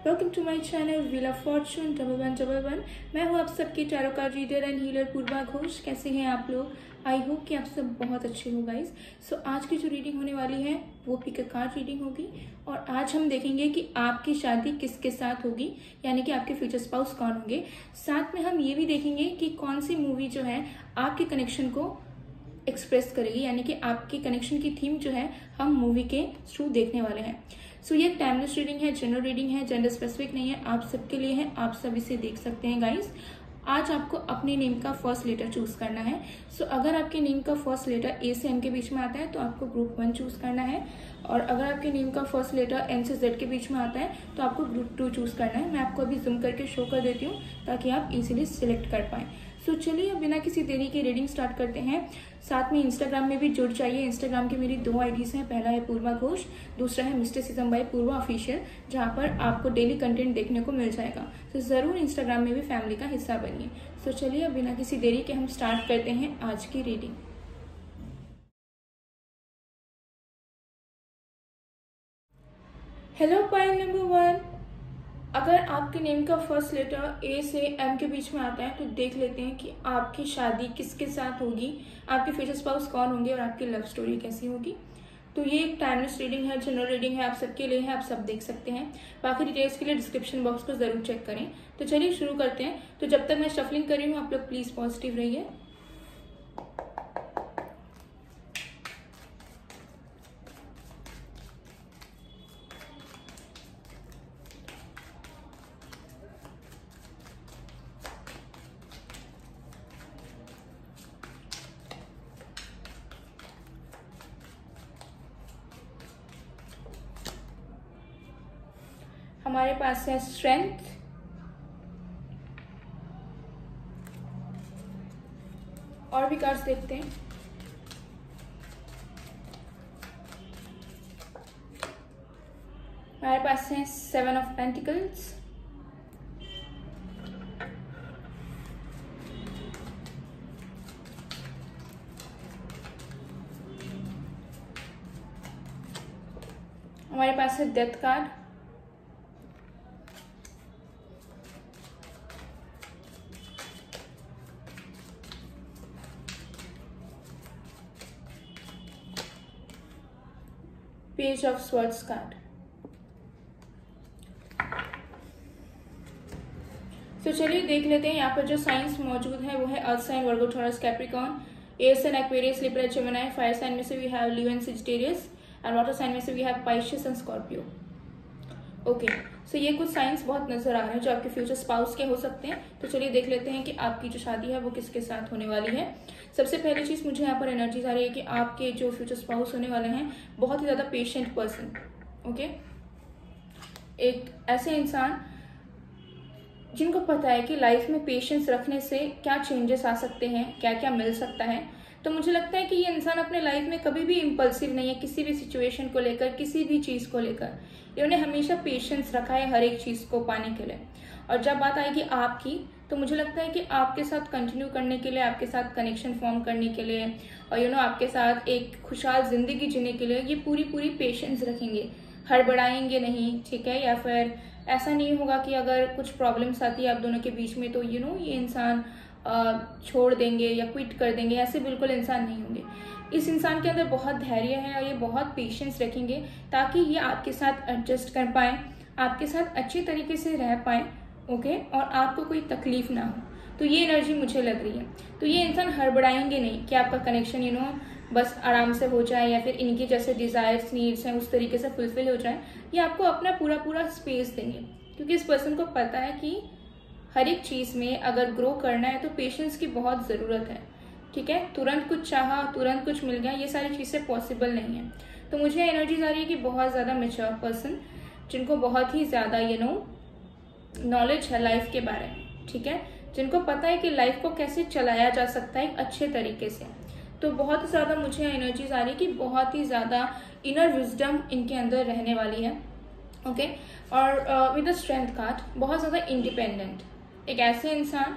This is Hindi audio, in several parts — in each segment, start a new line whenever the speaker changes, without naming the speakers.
Welcome to my channel wheel of fortune 1111। मैं हूँ आप सबकी tarot card reader and healer Purva Ghosh. कैसे हैं आप लोग? आई होप कि आप सब बहुत अच्छे हो गाइस। सो आज की जो रीडिंग होने वाली है वो पिक अ कार्ड रीडिंग होगी और आज हम देखेंगे कि आपकी शादी किसके साथ होगी, यानी कि आपके फ्यूचर स्पाउस कौन होंगे। साथ में हम ये भी देखेंगे कि कौन सी मूवी जो है आपके कनेक्शन को एक्सप्रेस करेगी, यानी कि आपके कनेक्शन की थीम जो है हम मूवी के थ्रू देखने वाले हैं। सो ये टाइमलेस रीडिंग है, जनरल रीडिंग है, जेंडर स्पेसिफिक नहीं है, आप सबके लिए है, आप सब इसे देख सकते हैं गाइस। आज आपको अपने नेम का फर्स्ट लेटर चूज करना है। सो अगर आपके नेम का फर्स्ट लेटर ए से एम के बीच में आता है तो आपको ग्रुप 1 चूज करना है, और अगर आपके नेम का फर्स्ट लेटर एन से जेड के बीच में आता है तो आपको ग्रुप 2 चूज करना है। मैं आपको अभी जूम करके शो कर देती हूँ ताकि आप इजीली सिलेक्ट कर पाएं। सो चलिए अब बिना किसी देरी के रीडिंग स्टार्ट करते हैं। साथ में इंस्टाग्राम में भी जुड़ जाइए। इंस्टाग्राम की मेरी 2 आईडीज हैं, पहला है पूर्वा घोष, दूसरा है मिस्टिसिज्म बाय पूर्वा ऑफिशियल, जहां पर आपको डेली कंटेंट देखने को मिल जाएगा। तो जरूर इंस्टाग्राम में भी फैमिली का हिस्सा बनिए। सो चलिए अब बिना किसी देरी के हम स्टार्ट करते हैं आज की रीडिंग। हेलो पाइल नंबर 1, अगर आपके नेम का फर्स्ट लेटर ए से एम के बीच में आता है तो देख लेते हैं कि आपकी शादी किसके साथ होगी, आपके फ्यूचर स्पाउस कौन होंगे और आपकी लव स्टोरी कैसी होगी। तो ये एक टाइमलेस रीडिंग है, जनरल रीडिंग है, आप सबके लिए है, आप सब देख सकते हैं। बाकी डिटेल्स के लिए डिस्क्रिप्शन बॉक्स को जरूर चेक करें। तो चलिए शुरू करते हैं। तो जब तक मैं शफलिंग कर रही हूँ आप लोग प्लीज पॉजिटिव रहिए। हमारे पास है स्ट्रेंथ, और भी कार्ड्स देखते हैं। हमारे पास है 7 ऑफ पेंटिकल्स, हमारे पास है death card, page of swords card. तो चलिए देख लेते हैं यहाँ पर जो साइंस मौजूद है वो है earth sign, Virgo, Taurus, Capricorn, air sign Aquarius, Libra, Gemini, fire sign में से we have Leo and Sagittarius, and water sign में से we have Pisces and Scorpio. Okay, so ये कुछ साइंस बहुत नजर आ रहे हैं जो आपके फ्यूचर स्पाउस के हो सकते हैं। तो चलिए देख लेते हैं कि आपकी जो शादी है वो किसके साथ होने वाली है। सबसे पहली चीज मुझे यहाँ पर एनर्जी आ रही है कि आपके जो फ्यूचर स्पाउस होने वाले हैं बहुत ही ज्यादा पेशेंट पर्सन। ओके, एक ऐसे इंसान जिनको पता है कि लाइफ में पेशेंस रखने से क्या चेंजेस आ सकते हैं, क्या क्या मिल सकता है। तो मुझे लगता है कि ये इंसान अपने लाइफ में कभी भी इम्पल्सिव नहीं है, किसी भी सिचुएशन को लेकर, किसी भी चीज को लेकर इन्होंने हमेशा पेशेंस रखा है हर एक चीज को पाने के लिए। और जब बात आएगी आपकी, तो मुझे लगता है कि आपके साथ कंटिन्यू करने के लिए, आपके साथ कनेक्शन फॉर्म करने के लिए और आपके साथ एक खुशहाल जिंदगी जीने के लिए ये पूरी पेशेंस रखेंगे, हड़बड़ाएंगे नहीं, ठीक है। या फिर ऐसा नहीं होगा कि अगर कुछ प्रॉब्लम्स आती है आप दोनों के बीच में तो ये इंसान छोड़ देंगे या क्विट कर देंगे, ऐसे बिल्कुल इंसान नहीं होंगे। इस इंसान के अंदर बहुत धैर्य है और ये बहुत पेशेंस रखेंगे ताकि ये आपके साथ एडजस्ट कर पाए, आपके साथ अच्छे तरीके से रह पाए, ओके, और आपको कोई तकलीफ ना हो। तो ये एनर्जी मुझे लग रही है। तो ये इंसान हड़बड़ाएंगे नहीं कि आपका कनेक्शन बस आराम से हो जाए या फिर इनकी जैसे डिजायर्स, नीड्स हैं उस तरीके से फुलफिल हो जाए। ये आपको अपना पूरा स्पेस देंगे क्योंकि इस पर्सन को पता है कि हर एक चीज में अगर ग्रो करना है तो पेशेंस की बहुत जरूरत है, ठीक है। तुरंत कुछ चाहा, तुरंत कुछ मिल गया, ये सारी चीजें पॉसिबल नहीं है। तो मुझे एनर्जीज आ रही है कि बहुत ज्यादा मैच्योर पर्सन जिनको बहुत ही ज्यादा नॉलेज है लाइफ के बारे में, ठीक है, जिनको पता है कि लाइफ को कैसे चलाया जा सकता है एक अच्छे तरीके से। तो बहुत ही ज्यादा मुझे एनर्जीज आ रही है कि बहुत ही ज्यादा इनर विजडम इनके अंदर रहने वाली है, ओके। और विद द स्ट्रेंथ कार्ड बहुत ज्यादा इंडिपेंडेंट, एक ऐसे इंसान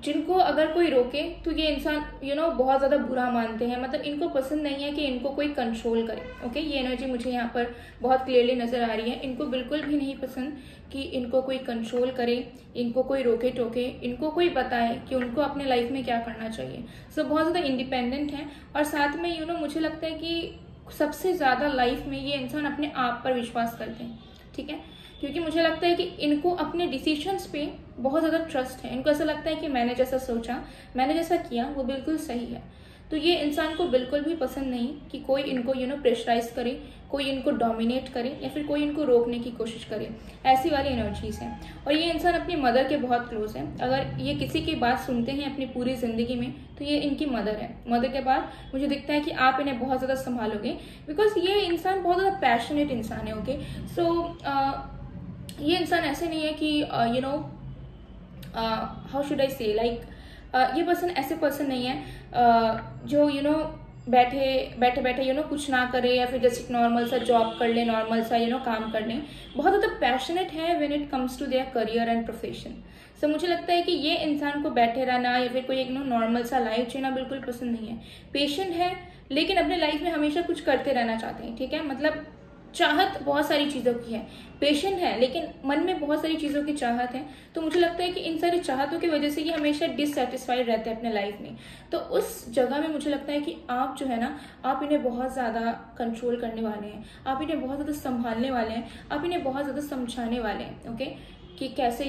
जिनको अगर कोई रोके तो ये इंसान बहुत ज़्यादा बुरा मानते हैं, मतलब इनको पसंद नहीं है कि इनको कोई कंट्रोल करे। ओके, ये एनर्जी मुझे यहाँ पर बहुत क्लियरली नज़र आ रही है। इनको बिल्कुल भी नहीं पसंद कि इनको कोई कंट्रोल करे, इनको कोई रोके टोके, इनको कोई बताए कि उनको अपने लाइफ में क्या करना चाहिए। सो बहुत ज़्यादा इंडिपेंडेंट हैं, और साथ में मुझे लगता है कि सबसे ज़्यादा लाइफ में ये इंसान अपने आप पर विश्वास करते हैं, ठीक है, क्योंकि मुझे लगता है कि इनको अपने डिसीजंस पे बहुत ज़्यादा ट्रस्ट है। इनको ऐसा लगता है कि मैंने जैसा सोचा, मैंने जैसा किया वो बिल्कुल सही है। तो ये इंसान को बिल्कुल भी पसंद नहीं कि कोई इनको प्रेशराइज करे, कोई इनको डोमिनेट करे, या फिर कोई इनको रोकने की कोशिश करे। ऐसी वाली एनर्जीज हैं। और ये इंसान अपनी मदर के बहुत क्लोज है। अगर ये किसी की बात सुनते हैं अपनी पूरी जिंदगी में तो ये इनकी मदर है। मदर के बाद मुझे दिखता है कि आप इन्हें बहुत ज़्यादा संभालोगे, बिकॉज ये इंसान बहुत ज़्यादा पैशनेट इंसान है। ओके, सो ये इंसान ऐसे नहीं है कि हाउ शुड आई से, लाइक ये पर्सन ऐसे पर्सन नहीं है जो बैठे बैठे कुछ ना करे, या फिर जैसे नॉर्मल सा जॉब कर ले, नॉर्मल सा काम कर ले। बहुत ज़्यादा पैशनेट है when it comes to their career and profession. So मुझे लगता है कि ये इंसान को बैठे रहना या फिर कोई एक नॉर्मल सा लाइफ जीना बिल्कुल पसंद नहीं है। पेशेंट है, लेकिन अपने लाइफ में हमेशा कुछ करते रहना चाहते हैं, ठीक है, मतलब चाहत बहुत सारी चीज़ों की है। पेशेंट है लेकिन मन में बहुत सारी चीज़ों की चाहत है। तो मुझे लगता है कि इन सारी चाहतों की वजह से ये हमेशा डिससेटिस्फाइड रहते हैं अपने लाइफ में। तो उस जगह में मुझे लगता है कि आप जो है ना, आप इन्हें बहुत ज़्यादा कंट्रोल करने वाले हैं, आप इन्हें बहुत ज़्यादा संभालने वाले हैं, आप इन्हें बहुत ज़्यादा समझाने वाले हैं। ओके, कि कैसे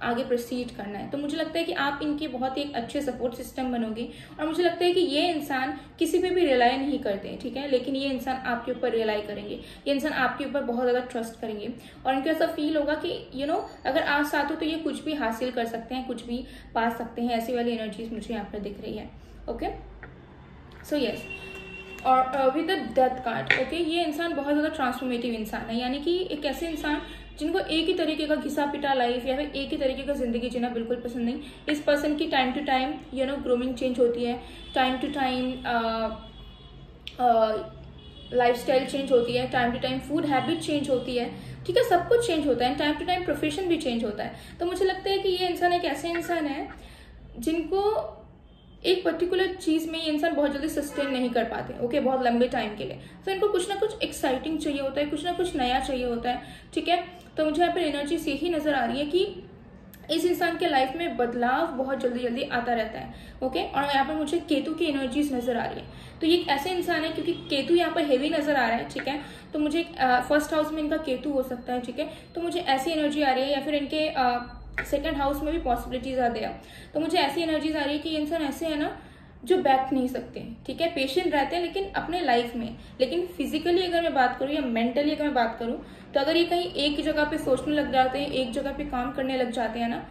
आगे प्रोसीड करना है। तो मुझे लगता है कि आप इनके बहुत ही एक अच्छे सपोर्ट सिस्टम बनोगे। और मुझे लगता है कि ये इंसान किसी पे भी रिलाई नहीं करते, ठीक है, लेकिन ये इंसान आपके ऊपर रिलाई करेंगे, ये इंसान आपके ऊपर बहुत ज़्यादा ट्रस्ट करेंगे। और इनको ऐसा फील होगा कि अगर आप साथ हो तो ये कुछ भी हासिल कर सकते हैं, कुछ भी पा सकते हैं। ऐसी वाली एनर्जीज मुझे यहाँ पर दिख रही है। ओके, सो यस, और with the death card, okay, ये इंसान बहुत ज़्यादा ट्रांसफॉर्मेटिव इंसान है। यानी कि एक ऐसे इंसान जिनको एक ही तरीके का घिसा पिटा लाइफ या फिर एक ही तरीके का जिंदगी जीना बिल्कुल पसंद नहीं। इस पर्सन की time to time grooming change होती है, time to time lifestyle change होती है, time to time food habit change होती है, ठीक है, सब कुछ चेंज होता है, टाइम टू टाइम प्रोफेशन भी चेंज होता है। तो मुझे लगता है कि ये इंसान एक ऐसे इंसान है जिनको एक पर्टिकुलर चीज में ये इंसान बहुत जल्दी सस्टेन नहीं कर पाते, ओके, बहुत लंबे टाइम के लिए। तो इनको कुछ ना कुछ एक्साइटिंग चाहिए होता है, कुछ ना कुछ नया चाहिए होता है, ठीक है। तो मुझे यहाँ पर एनर्जी से यही नजर आ रही है कि इस इंसान के लाइफ में बदलाव बहुत जल्दी जल्दी आता रहता है। ओके, और यहाँ पर मुझे केतु की एनर्जीज नजर आ रही है। तो ये एक ऐसे इंसान है, क्योंकि केतु यहाँ पर हेवी नजर आ रहा है, ठीक है, तो मुझे फर्स्ट हाउस में इनका केतु हो सकता है, ठीक है। तो मुझे ऐसी एनर्जी आ रही है, या फिर इनके सेकंड हाउस में भी पॉसिबिलिटीज आ रही है। तो मुझे ऐसी एनर्जीज आ रही है कि ये इंसान ऐसे है ना जो बैठ नहीं सकते, ठीक है, पेशेंट रहते हैं लेकिन अपने लाइफ में, लेकिन फिजिकली अगर मैं बात करूँ या मेंटली अगर मैं बात करूँ तो अगर ये कहीं एक ही जगह पे सोचने लग जाते हैं, एक जगह पे काम करने लग जाते हैं ना,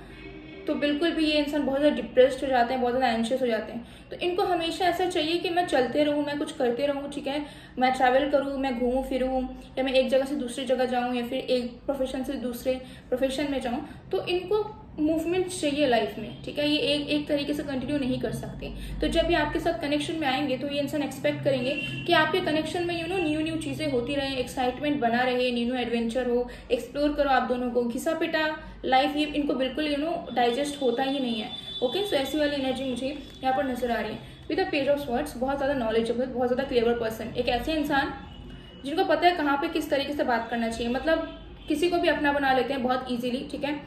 तो बिल्कुल भी ये इंसान बहुत ज़्यादा डिप्रेस्ड हो जाते हैं, बहुत ज़्यादा एंशियस हो जाते हैं। तो इनको हमेशा ऐसा चाहिए कि मैं चलते रहूँ, मैं कुछ करते रहूँ, ठीक है, मैं ट्रैवल करूँ, मैं घूमूँ फिरूँ, या मैं एक जगह से दूसरी जगह जाऊँ, या फिर एक प्रोफेशन से दूसरे प्रोफेशन में जाऊँ। तो इनको मूवमेंट चाहिए लाइफ में, ठीक है, ये एक तरीके से कंटिन्यू नहीं कर सकते। तो जब भी आपके साथ कनेक्शन में आएंगे तो ये इंसान एक्सपेक्ट करेंगे कि आपके कनेक्शन में न्यू चीज़ें होती रहे, एक्साइटमेंट बना रहे, न्यू एडवेंचर हो, एक्सप्लोर करो आप दोनों को। घिसा पिटा लाइफ ये इनको बिल्कुल डाइजेस्ट होता ही नहीं है। ओके, सो ऐसी वाली एनर्जी मुझे यहाँ पर नजर आ रही है। With the page of swords, बहुत ज़्यादा नॉलेजेबल, बहुत ज़्यादा क्लेवर पर्सन, एक ऐसे इंसान जिनको पता है कहाँ पे किस तरीके से बात करना चाहिए, मतलब किसी को भी अपना बना लेते हैं बहुत ईजिली, ठीक है,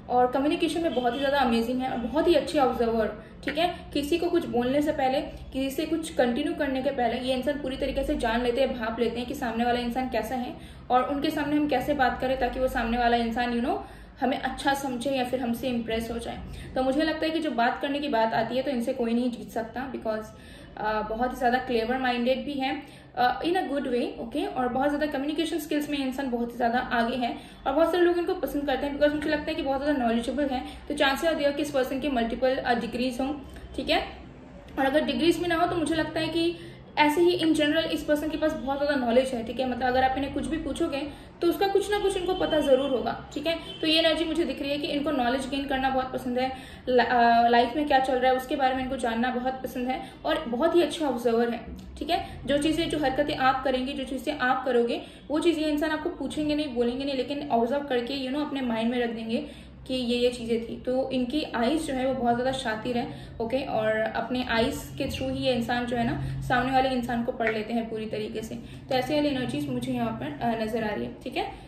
और कम्युनिकेशन में बहुत ही ज़्यादा अमेजिंग है, और बहुत ही अच्छे ऑब्जर्वर, ठीक है। किसी को कुछ बोलने से पहले, किसी से कुछ कंटिन्यू करने के पहले ये इंसान पूरी तरीके से जान लेते हैं, भाप लेते हैं कि सामने वाला इंसान कैसा है, और उनके सामने हम कैसे बात करें ताकि वो सामने वाला इंसान हमें अच्छा समझे या फिर हमसे इम्प्रेस हो जाए। तो मुझे लगता है कि जो बात करने की बात आती है तो इनसे कोई नहीं जीत सकता, बिकॉज बहुत ही ज़्यादा क्लेवर माइंडेड भी है इन अ गुड वे, ओके, और बहुत ज़्यादा कम्युनिकेशन स्किल्स में इंसान बहुत ही ज़्यादा आगे है, और बहुत सारे लोग इनको पसंद करते हैं बिकॉज मुझे लगता है कि बहुत ज़्यादा नॉलेजेबल है। तो चांसेस आर कि इस पर्सन के मल्टीपल डिग्रीज हों, ठीक है, और अगर डिग्रीज में ना हो तो मुझे लगता है कि ऐसे ही इन जनरल इस पर्सन के पास बहुत ज़्यादा नॉलेज है, ठीक है, मतलब अगर आप इन्हें कुछ भी पूछोगे तो उसका कुछ ना कुछ इनको पता ज़रूर होगा, ठीक है। तो ये एनर्जी मुझे दिख रही है कि इनको नॉलेज गेन करना बहुत पसंद है, लाइफ में क्या चल रहा है उसके बारे में इनको जानना बहुत पसंद है, और बहुत ही अच्छे ऑब्जर्वर है, ठीक है। जो चीज़ें, जो हरकतें आप करेंगे, जो चीज़ें आप करोगे, वो चीज़ें इंसान आपको पूछेंगे नहीं, बोलेंगे नहीं, लेकिन ऑब्जर्व करके अपने माइंड में रख देंगे कि ये चीज़ें थी। तो इनकी आइज़ जो है वो बहुत ज़्यादा शातिर है, ओके, और अपने आइज़ के थ्रू ही ये इंसान जो है ना सामने वाले इंसान को पढ़ लेते हैं पूरी तरीके से। तो ऐसे वाली एनर्जीज मुझे यहाँ पर नज़र आ रही है, ठीक है।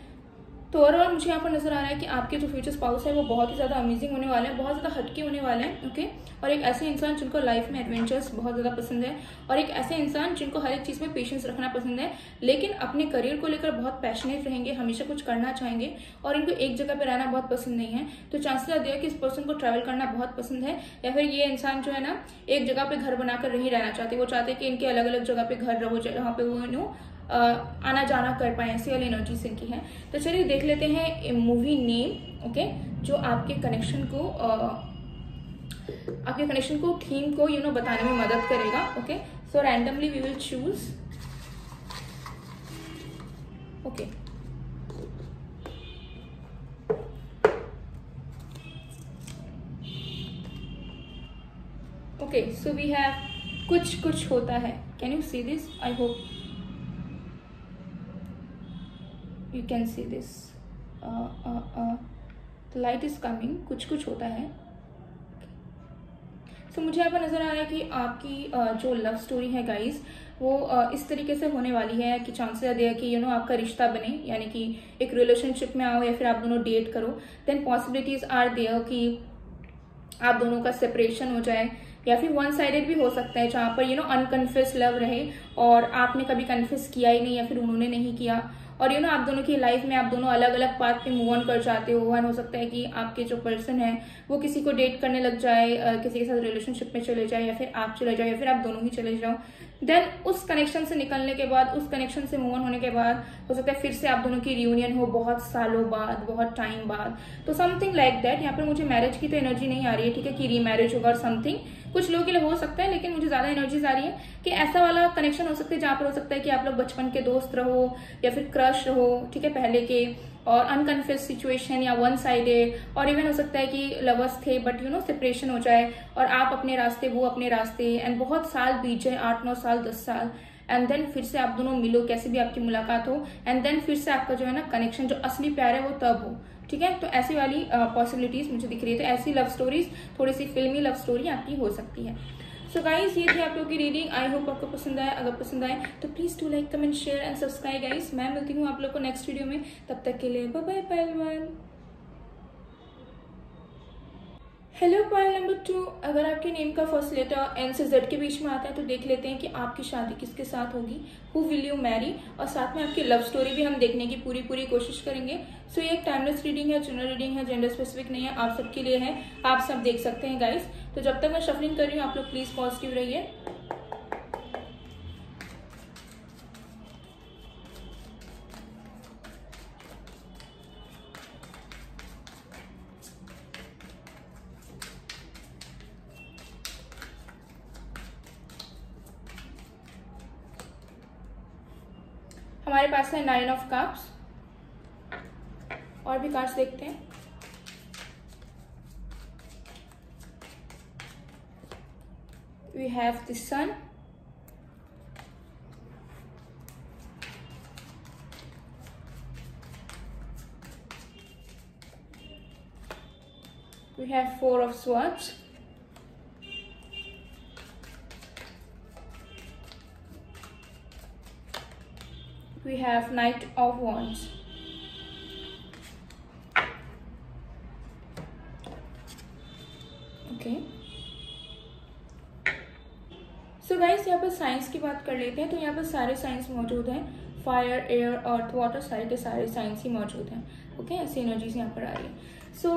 तो ओवरऑल मुझे यहाँ पर नजर आ रहा है कि आपके जो फ्यूचर स्पाउस है वो बहुत ही ज़्यादा अमेजिंग होने वाले हैं, बहुत ज़्यादा हटके होने वाले हैं, ओके। और एक ऐसे इंसान जिनको लाइफ में एडवेंचर्स बहुत ज़्यादा पसंद है, और एक ऐसे इंसान जिनको हर एक चीज़ में पेशेंस रखना पसंद है, लेकिन अपने करियर को लेकर बहुत पैशनेट रहेंगे, हमेशा कुछ करना चाहेंगे, और इनको एक जगह पर रहना बहुत पसंद नहीं है। तो चांसेस आते हैं कि इस पर्सन को ट्रैवल करना बहुत पसंद है, या फिर ये इंसान जो है ना एक जगह पे घर बनाकर नहीं रहना चाहते, वो चाहते हैं कि इनके अलग अलग जगह पे घर रहो जहाँ पे वो आना जाना कर पाए, ऐसी वाली एनर्जीज इनकी है। तो चलिए देख लेते हैं मूवी नेम, ओके, जो आपके कनेक्शन को थीम को बताने में मदद करेगा, okay. So randomly we will choose, okay. Okay, so we have कुछ कुछ होता है। Can you see this? I hope you can see this. The light is coming. कुछ कुछ होता है। So मुझे यहाँ पर नज़र आ रहा है कि आपकी जो लव स्टोरी है गाइज वो इस तरीके से होने वाली है कि चांसेस है कि आपका रिश्ता बने, यानी कि एक रिलेशनशिप में आओ या फिर आप दोनों डेट करो। देन पॉसिबिलिटीज आर देयर कि आप दोनों का सेपरेशन हो जाए, या फिर वन साइडेड भी हो सकता है जहाँ पर अनकन्फेस लव रहे और आपने कभी कन्फेस किया ही नहीं या फिर उन्होंने नहीं किया, और आप दोनों की लाइफ में आप दोनों अलग अलग पाथ पे मूव ऑन कर जाते हो। वन हो सकता है कि आपके जो पर्सन है वो किसी को डेट करने लग जाए, किसी के साथ रिलेशनशिप में चले जाए, या फिर आप चले जाओ, या फिर आप दोनों ही चले जाओ। देन उस कनेक्शन से निकलने के बाद, उस कनेक्शन से मूव ऑन होने के बाद हो सकता है फिर से आप दोनों की रियूनियन हो बहुत सालों बाद, बहुत टाइम बाद। तो समथिंग लाइक दैट। यहाँ पर मुझे मैरिज की तो एनर्जी नहीं आ रही है, ठीक है, कि रीमैरिज होगा और समथिंग कुछ लोगों के लिए हो सकता है, लेकिन मुझे ज्यादा एनर्जीज आ रही है कि ऐसा वाला कनेक्शन हो सकता है जहाँ पर हो सकता है कि आप लोग बचपन के दोस्त रहो या फिर क्रश रहो, ठीक है, पहले के, और अनकन्फेस सिचुएशन या वन साइडेड, और इवन हो सकता है कि लवर्स थे बट सेपरेशन हो जाए और आप अपने रास्ते वो अपने रास्ते, एंड बहुत साल बीत जाए, 8-9 साल 10 साल, एंड देन फिर से आप दोनों मिलो, कैसे भी आपकी मुलाकात हो, एंड देन फिर से आपका जो है ना कनेक्शन, जो असली प्यार है वो तब हो, ठीक है। तो ऐसी वाली पॉसिबिलिटीज मुझे दिख रही है। तो ऐसी लव स्टोरीज, थोड़ी सी फिल्मी लव स्टोरी आपकी हो सकती है। सो गाइज ये थी आप लोगों की रीडिंग। आई होप आपको पसंद आए। अगर पसंद आए तो please do like, comment, share and subscribe guys. मैं मिलती हूँ आप लोग को नेक्स्ट वीडियो में, तब तक के लिए बाय बाय पहलवान। हेलो पॉइंट नंबर 2, अगर आपके नेम का फर्स्ट लेटर एन से जेड के बीच में आता है तो देख लेते हैं कि आपकी शादी किसके साथ होगी, हु विल यू मैरी, और साथ में आपकी लव स्टोरी भी हम देखने की पूरी कोशिश करेंगे। सो ये एक टाइमलेस रीडिंग है, जनरल रीडिंग है, जेंडर स्पेसिफिक नहीं है, आप सबके लिए है, आप सब देख सकते हैं गाइस। तो जब तक मैं शफलिंग कर रही हूँ आप लोग प्लीज पॉजिटिव रहिए। हमारे पास है 9 ऑफ कप्स। और भी कार्ड्स देखते हैं। We have the sun, we have 4 of swords, we have Knight of Wands. Okay. So guys यहाँ पर साइंस की बात कर लेते हैं। तो यहाँ पर सारे साइंस मौजूद हैं, फायर, एयर, अर्थ, वाटर, सारे के सारे साइंस ही मौजूद हैं। ओके, ऐसी एनर्जीज यहाँ पर आ रही है। सो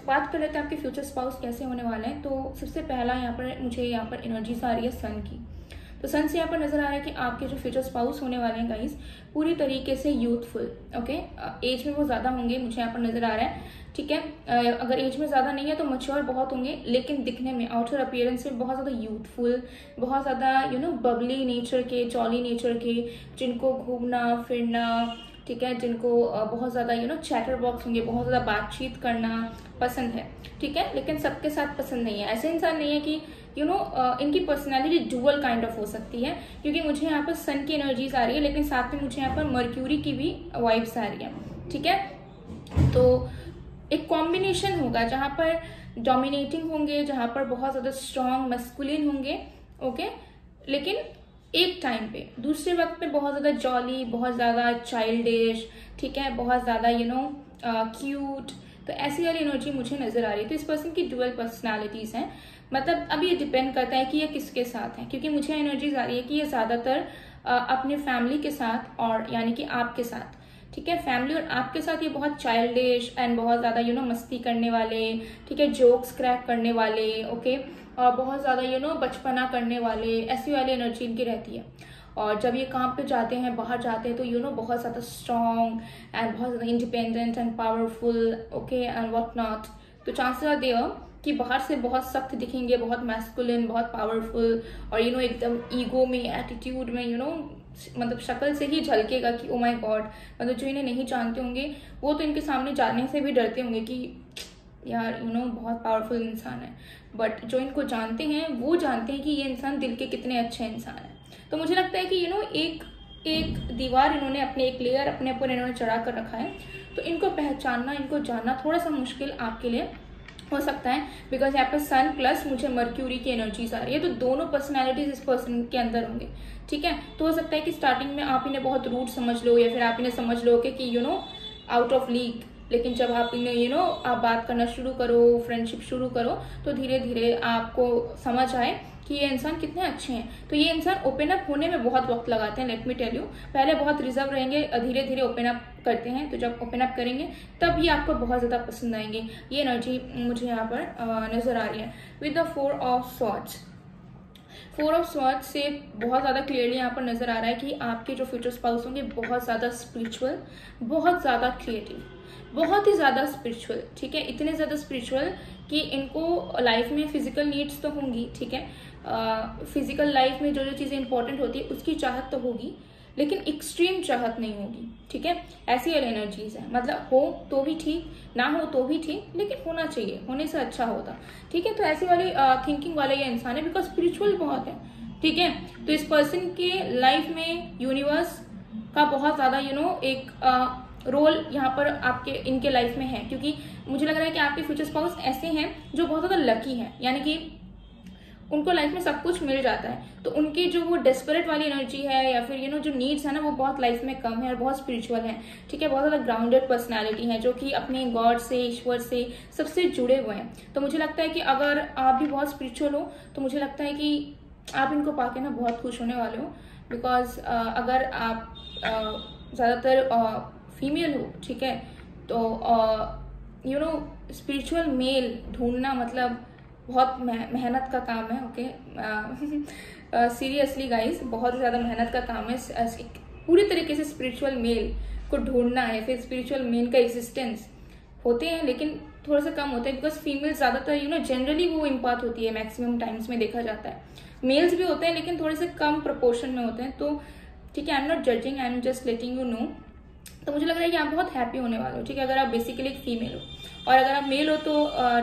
बात कर लेते हैं आपके फ्यूचर स्पाउस कैसे होने वाले हैं। तो सबसे पहला यहाँ पर मुझे यहाँ पर एनर्जीज आ रही है सन की। तो सन से यहाँ पर नजर आ रहा है कि आपके जो फ्यूचर स्पाउस होने वाले हैं गाइस पूरी तरीके से यूथफुल, ओके, एज में वो ज़्यादा होंगे, मुझे यहाँ पर नजर आ रहा है, ठीक है। अगर एज में ज़्यादा नहीं है तो मैच्योर बहुत होंगे, लेकिन दिखने में, आउटर अपीयरेंस में बहुत ज़्यादा यूथफुल, बहुत ज़्यादा बबली नेचर के, जॉली नेचर के, जिनको घूमना फिरना, ठीक है, जिनको बहुत ज़्यादा चैटर बॉक्स होंगे, बहुत ज़्यादा बातचीत करना पसंद है, ठीक है, लेकिन सबके साथ पसंद नहीं है। ऐसे इंसान नहीं है कि इनकी पर्सनैलिटी डुअल काइंड ऑफ हो सकती है, क्योंकि मुझे यहाँ पर सन की एनर्जीज आ रही है, लेकिन साथ में मुझे यहाँ पर मर्क्यूरी की भी वाइब्स आ रही है, ठीक है। तो एक कॉम्बिनेशन होगा जहां पर डोमिनेटिंग होंगे, जहां पर बहुत ज्यादा स्ट्रॉन्ग मस्कुलिन होंगे, ओके, लेकिन एक टाइम पे, दूसरे वक्त पे बहुत ज्यादा जॉली, बहुत ज्यादा चाइल्डिश, ठीक है, बहुत ज्यादा क्यूट। तो ऐसी वाली एनर्जी मुझे नजर आ रही है। तो इस पर्सन की डुअल पर्सनालिटीज हैं, मतलब अब ये डिपेंड करता है कि ये किसके साथ है, क्योंकि मुझे एनर्जीज आ रही है कि ये ज्यादातर अपने फैमिली के साथ और यानी कि आपके साथ, ठीक है, फैमिली और आपके साथ ये बहुत चाइल्डिश एंड बहुत ज्यादा मस्ती करने वाले, ठीक है, जोक्स क्रैक करने वाले, ओके, और बहुत ज्यादा बचपना करने वाले, ऐसी वाली एनर्जी इनकी रहती है। और जब ये काम पे जाते हैं, बाहर जाते हैं, तो बहुत ज्यादा स्ट्रॉन्ग एंड बहुत ज्यादा independent and powerful, okay, and what not. तो चांसेस आर देयर कि बाहर से बहुत सख्त दिखेंगे, बहुत मैस्कुलिन, बहुत पावरफुल, और एकदम ईगो में, एटीट्यूड में, मतलब शक्ल से ही झलकेगा कि ओ माय गॉड। मतलब जो इन्हें नहीं जानते होंगे वो तो इनके सामने जाने से भी डरते होंगे कि यार बहुत पावरफुल इंसान है, बट जो इनको जानते हैं वो जानते हैं कि ये इंसान दिल के कितने अच्छे इंसान है। तो मुझे लगता है कि एक दीवार इन्होंने एक लेयर अपने ऊपर इन्होंने चढ़ा कर रखा है। तो इनको पहचानना, इनको जानना थोड़ा सा मुश्किल आपके लिए हो सकता है, बिकॉज यहाँ पे सन प्लस मुझे मर्क्यूरी की एनर्जीज आ रही है। तो दोनों पर्सनैलिटीज इस पर्सन के अंदर होंगे, ठीक है। तो हो सकता है कि स्टार्टिंग में आप इन्हें बहुत रूड समझ लो, या फिर आप इन्हें समझ लो कि आउट ऑफ लीग, लेकिन जब आप इन्हें आप बात करना शुरू करो, फ्रेंडशिप शुरू करो, तो धीरे धीरे आपको समझ आए कि ये इंसान कितने अच्छे हैं। तो ये इंसान ओपन अप होने में बहुत वक्त लगाते हैं, लेट मी टेल यू। पहले बहुत रिजर्व रहेंगे, धीरे धीरे ओपन अप करते हैं। तो जब ओपन अप करेंगे तब ये आपको बहुत ज्यादा पसंद आएंगे। ये एनर्जी मुझे यहाँ पर नजर आ रही है with the 4 of swords. 4 of swords से बहुत ज्यादा क्लियरली यहाँ पर नजर आ रहा है कि आपके जो फ्यूचर स्पाउस होंगे बहुत ज्यादा स्पिरिचुअल, बहुत ज्यादा क्रिएटिव, बहुत ही ज्यादा स्पिरिचुअल, ठीक है, इतने ज्यादा स्पिरिचुअल कि इनको लाइफ में फिजिकल नीड्स तो होंगी, ठीक है, फिजिकल लाइफ में जो जो चीजें इंपॉर्टेंट होती है उसकी चाहत तो होगी, लेकिन एक्सट्रीम चाहत नहीं होगी, ठीक है। ऐसी वाली एनर्जीज है, मतलब हो तो भी ठीक, ना हो तो भी ठीक, लेकिन होना चाहिए, होने से अच्छा होता, ठीक है। तो ऐसी वाली थिंकिंग वाला ये इंसान है, बिकॉज स्पिरिचुअल बहुत है, ठीक है। तो इस पर्सन के लाइफ में यूनिवर्स का बहुत ज्यादा एक रोल यहाँ पर इनके लाइफ में है, क्योंकि मुझे लग रहा है कि आपके फ्यूचर स्पाउस ऐसे हैं जो बहुत ज्यादा लकी हैं, यानी कि उनको लाइफ में सब कुछ मिल जाता है। तो उनकी जो वो डेस्परेट वाली एनर्जी है, या फिर जो नीड्स है ना, वो बहुत लाइफ में कम है और बहुत स्पिरिचुअल है, ठीक है। बहुत ज्यादा ग्राउंडेड पर्सनालिटी है, जो कि अपने गॉड से, ईश्वर से, सबसे जुड़े हुए हैं। तो मुझे लगता है कि अगर आप भी बहुत स्पिरिचुअल हो तो मुझे लगता है कि आप इनको पाके ना बहुत खुश होने वाले हो, बिकॉज अगर आप ज्यादातर फीमेल हो, ठीक है, तो स्पिरिचुअल मेल ढूंढना मतलब बहुत मेहनत का काम है, ओके। सीरियसली गाइस, बहुत ज्यादा मेहनत का काम है पूरी तरीके से स्पिरिचुअल मेल को ढूंढना है। फिर स्पिरिचुअल मेल का एग्जिस्टेंस होते हैं, लेकिन थोड़ा सा कम होता है, बिकॉज फीमेल ज्यादातर जनरली वो इम्पार्ट होती है, मैक्सिमम टाइम्स में देखा जाता है। मेल्स भी होते हैं लेकिन थोड़े से कम प्रोपोर्शन में होते हैं। तो ठीक है, I am not judging, I am just letting you know. तो मुझे लग रहा है कि आप बहुत हैप्पी होने वाले हो, ठीक है, अगर आप बेसिकली एक फीमेल हो। और अगर आप मेल हो तो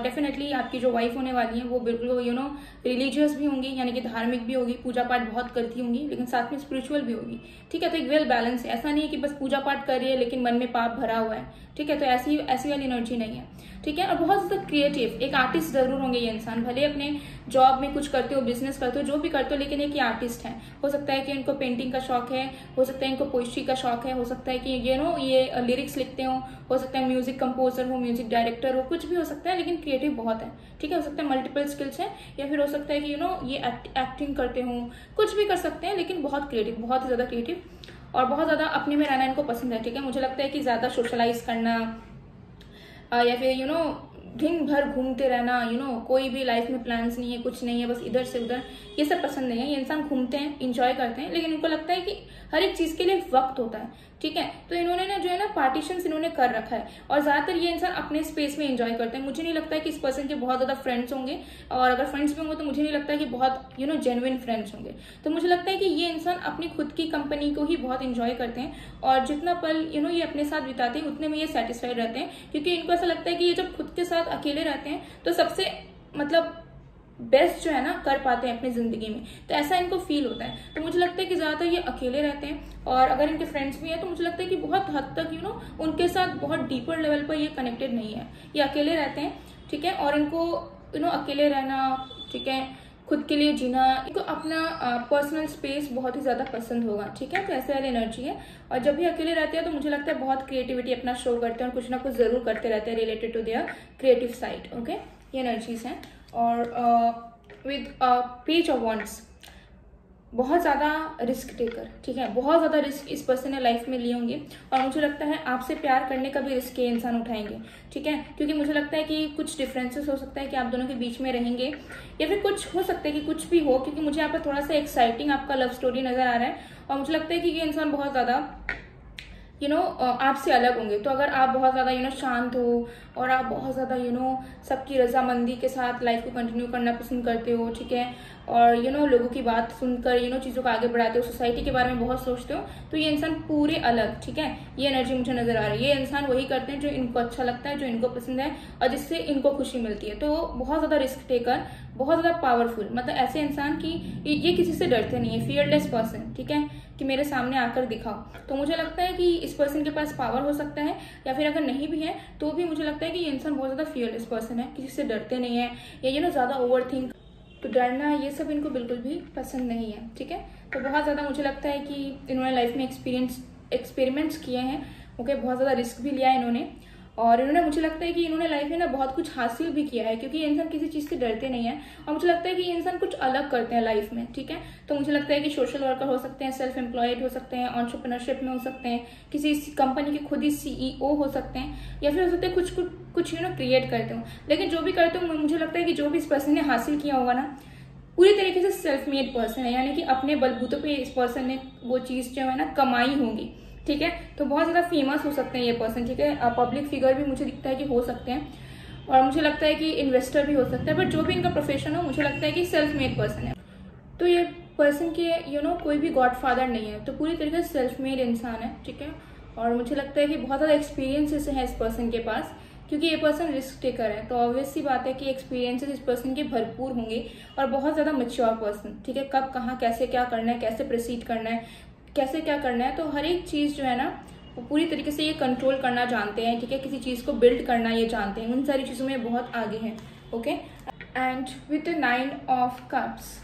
डेफिनेटली आपकी जो वाइफ होने वाली है वो बिल्कुल रिलीजियस भी होंगी, यानी कि धार्मिक भी होगी, पूजा पाठ बहुत करती होंगी, लेकिन साथ में स्पिरिचुअल भी होगी, ठीक है। तो एक वेल बैलेंस है, ऐसा नहीं है कि बस पूजा पाठ कर रही है लेकिन मन में पाप भरा हुआ है, ठीक है। तो ऐसी वाली एनर्जी नहीं है, ठीक है। और बहुत ज्यादा क्रिएटिव, एक आर्टिस्ट जरूर होंगे ये इंसान, भले अपने जॉब में कुछ करते हो, बिजनेस करते हो, जो भी करते हो, लेकिन एक आर्टिस्ट है। हो सकता है कि इनको पेंटिंग का शौक है, हो सकता है इनको पोइट्री का शौक है, हो सकता है कि ये लिरिक्स लिखते हो सकता है म्यूजिक कंपोजर हो, म्यूजिक डायरेक्टर हो, कुछ भी हो सकता है, लेकिन क्रिएटिव बहुत है, ठीक है। हो सकता है मल्टीपल स्किल्स है, या फिर हो सकता है कि ये एक्टिंग करते हो, कुछ भी कर सकते हैं, लेकिन बहुत क्रिएटिव, बहुत ही ज्यादा क्रिएटिव, और बहुत ज्यादा अपने में रहना इनको पसंद है, ठीक है। मुझे लगता है कि ज्यादा सोशलाइज करना या फिर दिन भर घूमते रहना, कोई भी लाइफ में प्लान्स नहीं है, कुछ नहीं है, बस इधर से उधर, ये सब पसंद नहीं है। ये इंसान घूमते हैं, इंजॉय करते हैं, लेकिन इनको लगता है कि हर एक चीज के लिए वक्त होता है, ठीक है। तो इन्होंने ना पार्टीशंस इन्होंने कर रखा है, और ज्यादातर ये इंसान अपने स्पेस में एंजॉय करते हैं। मुझे नहीं लगता है कि इस पर्सन के बहुत ज्यादा फ्रेंड्स होंगे, और अगर फ्रेंड्स भी होंगे तो मुझे नहीं लगता है कि बहुत जेन्युइन फ्रेंड्स होंगे। तो मुझे लगता है कि ये इंसान अपनी खुद की कंपनी को ही बहुत इंजॉय करते हैं, और जितना पल ये अपने साथ बिताते हैं उतने में ये सेटिस्फाइड रहते हैं, क्योंकि इनको ऐसा लगता है कि ये जब खुद के साथ अकेले रहते हैं तो सबसे मतलब बेस्ट जो है ना कर पाते हैं अपनी जिंदगी में। तो ऐसा इनको फील होता है। तो मुझे लगता है कि ज्यादातर ये अकेले रहते हैं, और अगर इनके फ्रेंड्स भी हैं तो मुझे लगता है कि बहुत हद तक उनके साथ बहुत डीपर लेवल पर ये कनेक्टेड नहीं है, ये अकेले रहते हैं, ठीक है। और इनको अकेले रहना, ठीक है, खुद के लिए जीना, इनको अपना पर्सनल स्पेस बहुत ही ज्यादा पसंद होगा, ठीक है। तो ऐसे वाली एनर्जी है। और जब भी अकेले रहते हैं तो मुझे लगता है बहुत क्रिएटिविटी अपना शो करते हैं और कुछ ना कुछ जरूर करते रहते हैं related to their creative side, okay. ये एनर्जीज हैं। और विद पेज ऑफ वॉन्ड्स, बहुत ज़्यादा रिस्क टेकर, ठीक है, बहुत ज़्यादा रिस्क इस पर्सन ने लाइफ में लिए होंगे। और मुझे लगता है आपसे प्यार करने का भी रिस्क ये इंसान उठाएंगे, ठीक है। क्योंकि मुझे लगता है कि कुछ डिफरेंसेस हो सकता है कि आप दोनों के बीच में रहेंगे, या फिर कुछ हो सकता है कि कुछ भी हो, क्योंकि मुझे यहाँ पर थोड़ा सा एक्साइटिंग आपका लव स्टोरी नजर आ रहा है। और मुझे लगता है कि ये इंसान बहुत ज़्यादा आपसे अलग होंगे। तो अगर आप बहुत ज़्यादा शांत हो और आप बहुत ज़्यादा सबकी रजामंदी के साथ लाइफ को कंटिन्यू करना पसंद करते हो, ठीक है, और लोगों की बात सुनकर चीज़ों को आगे बढ़ाते हो, सोसाइटी के बारे में बहुत सोचते हो, तो ये इंसान पूरे अलग, ठीक है। ये एनर्जी मुझे नजर आ रही है। ये इंसान वही करते हैं जो इनको अच्छा लगता है, जो इनको पसंद है और जिससे इनको खुशी मिलती है। तो बहुत ज़्यादा रिस्क टेकर, बहुत ज़्यादा पावरफुल, मतलब ऐसे इंसान की ये किसी से डरते नहीं है, फियरलेस पर्सन, ठीक है, कि मेरे सामने आकर दिखाओ। तो मुझे लगता है कि इस पर्सन के पास पावर हो सकता है, या फिर अगर नहीं भी है तो भी मुझे लगता है कि ये इंसान बहुत ज़्यादा फियरलेस पर्सन है, किसी से डरते नहीं है, या ज़्यादा ओवर थिंक, तो डरना ये सब इनको बिल्कुल भी पसंद नहीं है, ठीक है। तो बहुत ज़्यादा मुझे लगता है कि इन्होंने लाइफ में एक्सपेरिमेंट्स किए हैं, ओके, बहुत ज़्यादा रिस्क भी लिया है इन्होंने। और इन्होंने, मुझे लगता है कि इन्होंने लाइफ में बहुत कुछ हासिल भी किया है, क्योंकि ये इंसान किसी चीज़ से डरते नहीं है। और मुझे लगता है कि ये इंसान कुछ अलग करते हैं लाइफ में, ठीक है। तो मुझे लगता है कि सोशल वर्कर हो सकते हैं, सेल्फ एम्प्लॉयड हो सकते हैं, एंटरप्रेन्योरशिप में हो सकते हैं, किसी कंपनी के खुद ही CEO हो सकते हैं, या फिर हो सकते हैं कुछ क्रिएट करते हो। लेकिन जो भी करते हो, मुझे लगता है कि जो भी इस पर्सन ने हासिल किया होगा ना, पूरी तरीके से सेल्फ मेड पर्सन है, यानी कि अपने बलबूतों पे इस पर्सन ने वो चीज़ जो है ना कमाई होगी, ठीक है। तो बहुत ज़्यादा फेमस हो सकते हैं ये पर्सन, ठीक है। पब्लिक फिगर भी मुझे दिखता है कि हो सकते हैं, और मुझे लगता है कि इन्वेस्टर भी हो सकता है, बट जो भी इनका प्रोफेशन हो, मुझे लगता है कि सेल्फ मेड पर्सन है। तो ये पर्सन के कोई भी गॉडफादर नहीं है, तो पूरी तरीके से सेल्फ मेड इंसान है, ठीक है। और मुझे लगता है कि बहुत ज़्यादा एक्सपीरियंसेस है इस पर्सन के पास, क्योंकि ये पर्सन रिस्क टेकर है। तो ऑब्वियस सी बात है कि एक्सपीरियंसेस इस पर्सन के भरपूर होंगे, और बहुत ज़्यादा मैच्योर पर्सन, ठीक है। कब कहाँ कैसे क्या करना है, कैसे प्रोसीड करना है, कैसे क्या करना है, तो हर एक चीज़ जो है ना वो पूरी तरीके से ये कंट्रोल करना जानते हैं, ठीक है। किसी चीज़ को बिल्ड करना ये जानते हैं, उन सारी चीज़ों में बहुत आगे हैं, okay. And with the 9 of cups,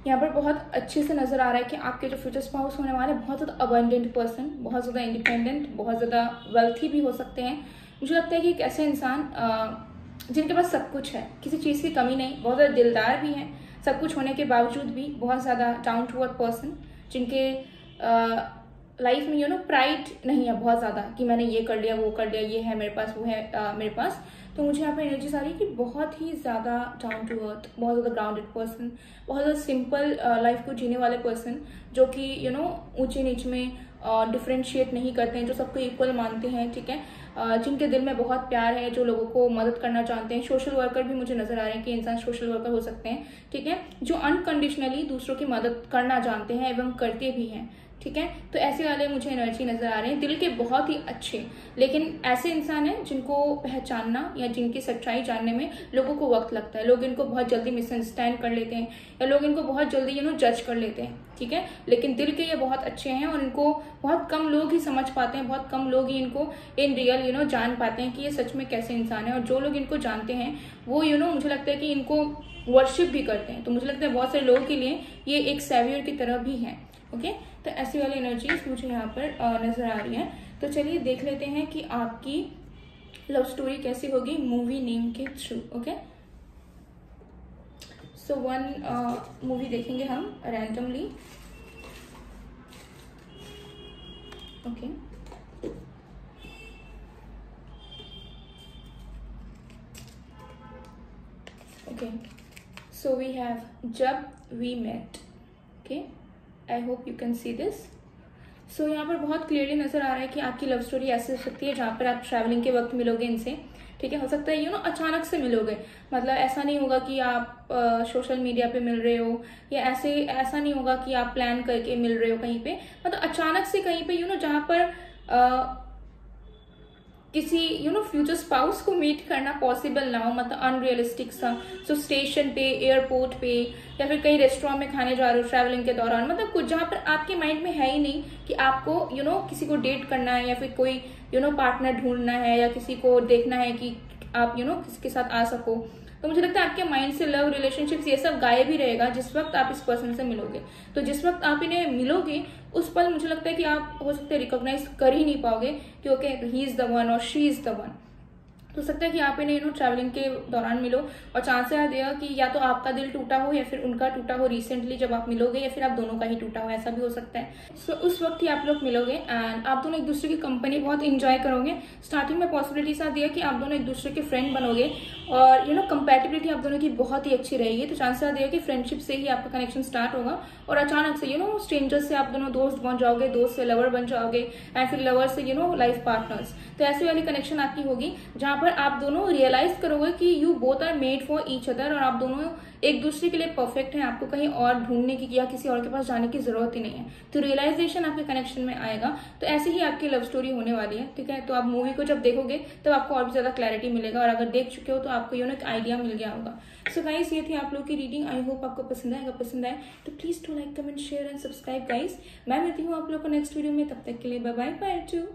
यहाँ पर बहुत अच्छे से नजर आ रहा है कि आपके जो फ्यूचर स्पाउस होने वाले बहुत ज़्यादा अबंडेंट पर्सन, बहुत ज़्यादा इंडिपेंडेंट, बहुत ज़्यादा वेल्थी भी हो सकते हैं। मुझे लगता है कि एक ऐसे इंसान जिनके पास सब कुछ है, किसी चीज़ की कमी नहीं, बहुत ज़्यादा दिलदार भी हैं, सब कुछ होने के बावजूद भी बहुत ज़्यादा डाउन टू अर्थ पर्सन, जिनके लाइफ में प्राइड नहीं है बहुत ज़्यादा कि मैंने ये कर लिया, वो कर लिया, ये है मेरे पास, वो है मेरे पास। तो मुझे यहाँ पर एनर्जी आ रही है कि बहुत ही ज़्यादा डाउन टू अर्थ, बहुत ज़्यादा ग्राउंडेड पर्सन, बहुत ज़्यादा सिंपल लाइफ को जीने वाले पर्सन, जो कि ऊंचे नीच में डिफ्रेंशिएट नहीं करते हैं, जो सबको इक्वल मानते हैं, ठीक है। जिनके दिल में बहुत प्यार है, जो लोगों को मदद करना चाहते हैं। सोशल वर्कर भी मुझे नजर आ रहे हैं कि इंसान सोशल वर्कर हो सकते हैं, ठीक है, जो अनकंडीशनली दूसरों की मदद करना जानते हैं एवं करते भी हैं, ठीक है। तो ऐसे वाले मुझे एनर्जी नजर आ रहे हैं, दिल के बहुत ही अच्छे, लेकिन ऐसे इंसान हैं जिनको पहचानना या जिनकी सच्चाई जानने में लोगों को वक्त लगता है। लोग इनको बहुत जल्दी मिसअंडरस्टैंड कर लेते हैं, या लोग इनको बहुत जल्दी जज कर लेते हैं, ठीक है। लेकिन दिल के ये बहुत अच्छे हैं, और इनको बहुत कम लोग ही समझ पाते हैं, बहुत कम लोग ही इनको इन रियल जान पाते हैं कि ये सच में कैसे इंसान है। और जो लोग इनको जानते हैं वो मुझे लगता है कि इनको वर्शिप भी करते हैं। तो मुझे लगता है बहुत सारे लोगों के लिए ये एक सेवियर की तरह भी है, ओके। तो ऐसी वाली एनर्जीज मुझे यहाँ पर नजर आ रही है। तो चलिए देख लेते हैं कि आपकी लव स्टोरी कैसी होगी मूवी नेम के through, okay. So one movie देखेंगे हम randomly, okay. Okay, so we have Jab We Met, okay. I hope you can see this. So यहाँ पर बहुत क्लियरली नजर आ रहा है कि आपकी लव स्टोरी ऐसी हो सकती है जहाँ पर आप ट्रैवलिंग के वक्त मिलोगे इनसे, ठीक है। हो सकता है अचानक से मिलोगे, मतलब ऐसा नहीं होगा कि आप सोशल मीडिया पे मिल रहे हो, या ऐसा नहीं होगा कि आप प्लान करके मिल रहे हो कहीं पे, मतलब अचानक से कहीं पे जहाँ पर किसी फ्यूचर स्पाउस को मीट करना पॉसिबल ना हो, मतलब अनरियलिस्टिक सा। सो स्टेशन पे, एयरपोर्ट पे, या फिर कहीं रेस्टोरेंट में खाने जा रहे हो ट्रैवलिंग के दौरान, मतलब कुछ जहाँ पर आपके माइंड में है ही नहीं कि आपको किसी को डेट करना है या फिर कोई पार्टनर ढूंढना है या किसी को देखना है कि आप किसी के साथ आ सको, तो मुझे लगता है आपके माइंड से लव, रिलेशनशिप्स, ये सब गायब ही रहेगा जिस वक्त आप इस पर्सन से मिलोगे। तो जिस वक्त आप इन्हें मिलोगे उस पल मुझे लगता है कि आप हो सकता है रिकॉग्नाइज कर ही नहीं पाओगे कि okay he is the one और शी इज द वन। तो सकता है कि आप इन्हें ट्रैवलिंग के दौरान मिलो, और चांस है कि या तो आपका दिल टूटा हो या फिर उनका टूटा हो रिसेंटली जब आप मिलोगे, या फिर आप दोनों का ही टूटा हो, ऐसा भी हो सकता है। सो उस वक्त ही आप लोग मिलोगे एंड आप दोनों एक दूसरे की कंपनी बहुत इंजॉय करोगे। स्टार्टिंग में पॉसिबिलिटीज आती है कि आप दोनों एक दूसरे के फ्रेंड बनोगे और कंपैटिबिलिटी आप दोनों की बहुत ही अच्छी रहेगी। तो चांस है कि फ्रेंडशिप से ही आपका कनेक्शन स्टार्ट होगा और अचानक से स्ट्रेंजर से आप दोनों दोस्त बन जाओगे, दोस्त से लवर बन जाओगे एंड फिर लवर से लाइफ पार्टनर्स। तो ऐसी वाली कनेक्शन आपकी होगी जहां पर आप दोनों रियलाइज करोगे कि you both are made for each other, और आप दोनों एक दूसरे के लिए परफेक्ट हैं। आपको कहीं और ढूंढने की या किसी और के पास जाने की जरूरत ही नहीं है। तो रियलाइजेशन आपके कनेक्शन में आएगा। तो ऐसे ही आपकी लव स्टोरी होने वाली है, ठीक है। तो आप मूवी को जब देखोगे तब आपको और भी ज्यादा क्लैरिटी मिलेगा, और अगर देख चुके हो तो आपको एक आइडिया मिल गया होगा। सो गाइस, ये थी आप लोग की रीडिंग। आई होप आपको पसंद आएगा। पसंद आए तो please to like, comment, share and subscribe guys. मैं मिलती हूँ आप लोग को नेक्स्ट वीडियो में। तब तक के लिए बाय बाय, बाय टू।